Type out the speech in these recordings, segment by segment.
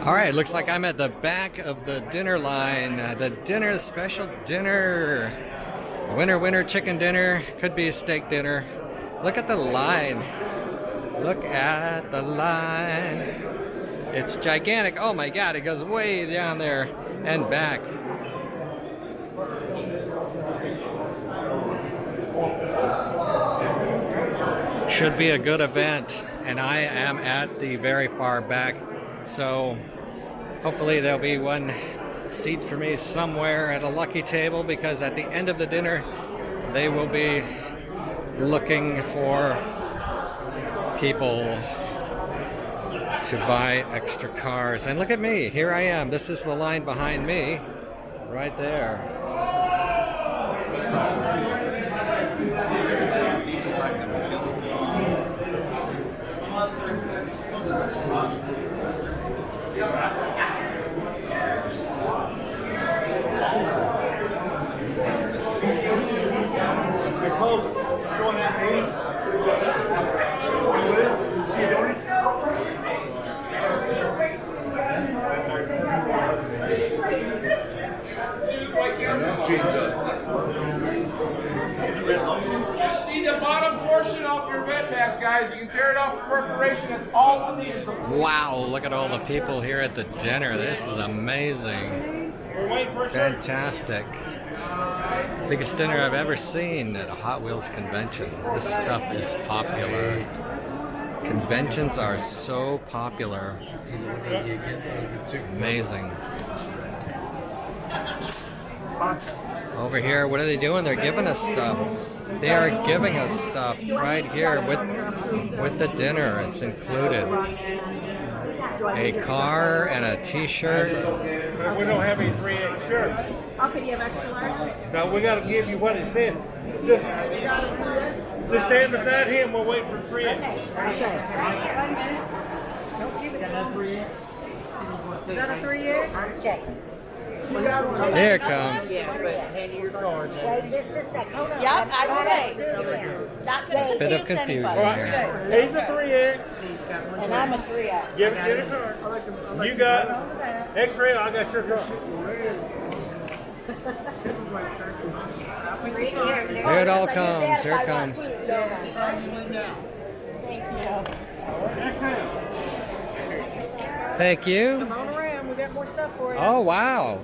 All right, looks like I'm at the back of the dinner line. The dinner, special dinner. Winner, winner, chicken dinner. Could be a steak dinner. Look at the line. Look at the line. It's gigantic. Oh my God, it goes way down there and back. Should be a good event, and I am at the very far back. So hopefully there'll be one seat for me somewhere at a lucky table, because at the end of the dinner they will be looking for people to buy extra cars. And look at me, here I am. This is the line behind me right there. Just need the bottom portion off your event pass, guys. You can tear it off the perforation. That's all we need. Wow, look at all the people here at the dinner. This is amazing. Fantastic. Biggest dinner I've ever seen at a Hot Wheels convention. This stuff is popular. Conventions are so popular. Amazing. Over here, what are they doing? They're giving us stuff. They are giving us stuff right here with the dinner. It's included. A car and a t-shirt. We don't have any 3X shirts. Okay, you have extra large? No, we got to give you what it said. Just stand beside him. We'll wait for 3X. Okay. Is that a 3X? Check. Here it comes. Hand you your card. Wait just a second. Hold on. Yep, I can wait. Bit of confusion here. He's a 3X. And I'm a 3X. Give it a card. You got X-ray. I got your card. Here it all comes. Here it comes. Thank you. Come on around. We got more stuff for you. Oh, wow.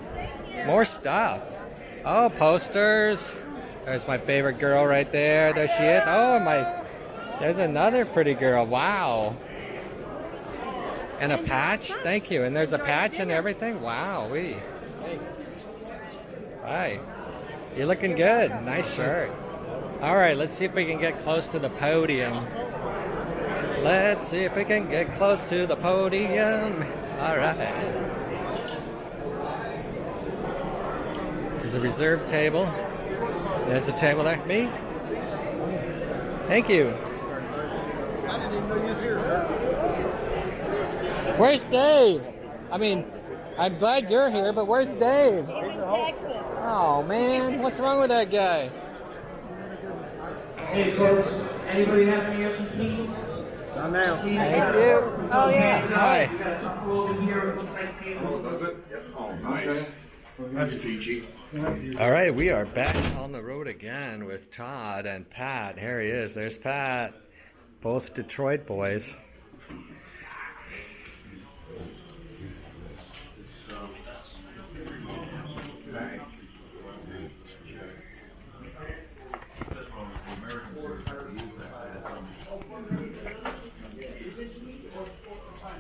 More stuff. Oh, posters. There's my favorite girl right there. There she is. Oh, there's another pretty girl. Wow. And a patch. Thank you. And there's a patch and everything. Wow. Hi. You're looking good. Nice shirt. All right, let's see if we can get close to the podium. Let's see if we can get close to the podium. All right. There's a reserved table. There's a table there. Me? Thank you. I didn't even know you was here, sir. Where's Dave? I mean, I'm glad you're here, but where's Dave? He's in Texas. Oh, man. What's wrong with that guy? Hey folks, anybody have any open seats? Not now. Thank you. Oh, yeah. Hi. We got a couple over here, it looks like table. Does it? Yep. Oh, nice. That's peachy. All right, we are back on the road again with Todd and Pat. Here he is. There's Pat. Both Detroit boys.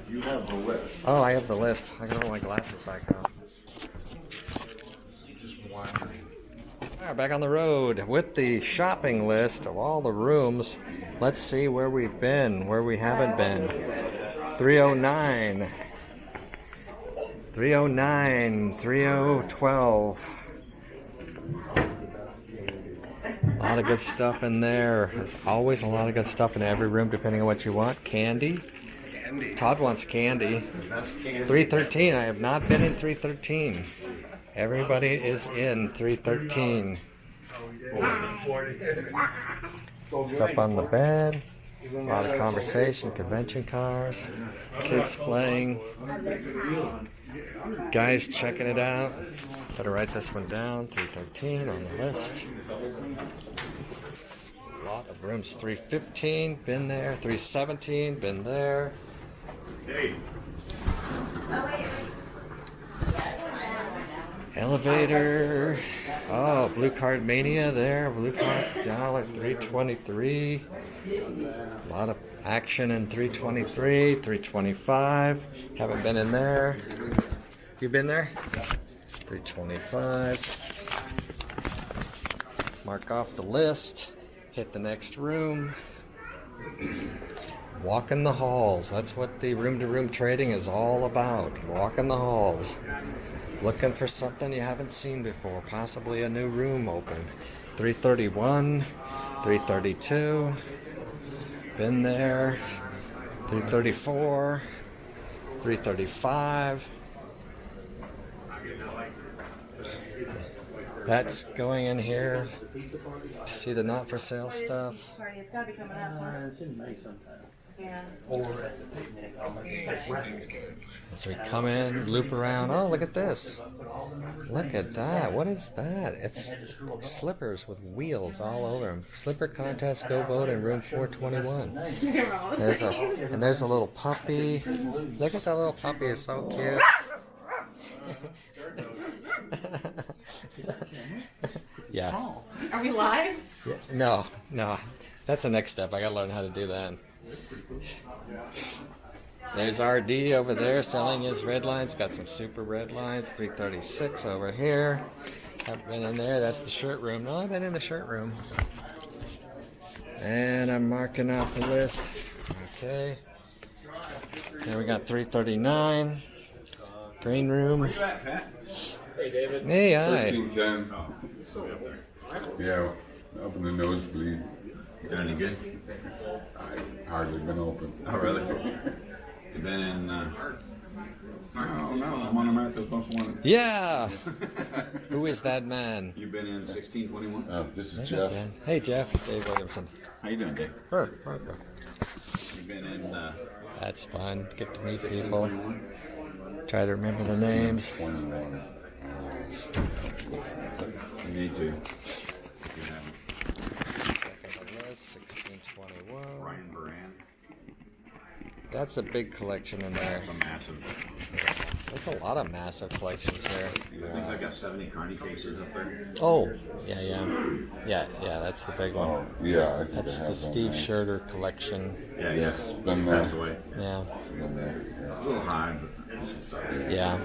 You have the list. Oh, I have the list. I got all my glasses back on. Back on the road with the shopping list of all the rooms. Let's see where we've been, where we haven't been. 309, 309, 3012. A lot of good stuff in there. There's always a lot of good stuff in every room, depending on what you want. Candy. Todd wants candy. 313. I have not been in 313. Everybody is in 313. Stuff on the bed. A lot of conversation, convention cars, kids playing, guys checking it out. Better write this one down, 313 on the list. A lot of rooms, 315, been there, 317, been there. Elevator. Oh, Blue Card Mania there. Blue Card's down at 323. A lot of action in 323, 325. Haven't been in there. You been there? 325. Mark off the list. Hit the next room. Walking the halls. That's what the room-to-room trading is all about. Walking the halls. Looking for something you haven't seen before. Possibly a new room open. 331, 332. Been there. 334, 335. That's going in here to see the not for sale stuff. It's gotta be coming up. It's in May sometime. Yeah. Or at the picnic. As we come in, loop around. Oh, look at this. Look at that. What is that? It's slippers with wheels all over them. Slipper contest, go vote in room 421. There's a little puppy. Look at that little puppy. It's so cute. Yeah. Are we live? No. That's the next step. I gotta learn how to do that. There's RD over there selling his red lines. Got some super red lines. 336 over here. Haven't been in there. That's the shirt room. No, I've been in the shirt room. And I'm marking off the list. Okay. Then we got 339. Green room. Where you at, Pat? Hey, David. Hey, hi. 1310. Yeah, up in the nosebleed. Doing any good? I've hardly been open. Oh, really? You've been in, No, I'm on America's Most Wanted. Yeah. Who is that man? you've been in 1621? This is Jeff. Hey, Jeff. Dave Williamson. How you doing, Dave? You've been in, That's fun. Get to meet people. 1621? Try to remember the names. 21. You need to. If you haven't. 1621. Ryan Moran. That's a big collection in there. That's a massive. There's a lot of massive collections here. I think I got 70 Carney cases up there. Oh, yeah. That's the big one. Yeah, I think That's I the have Steve one. Schurter collection. Yeah, Yes, yeah. been Passed there. away. Yeah. Been there, A little high, but Yeah.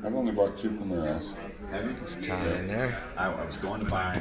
I've only bought 2 Camaras. have you? Tie in there. I was going to buy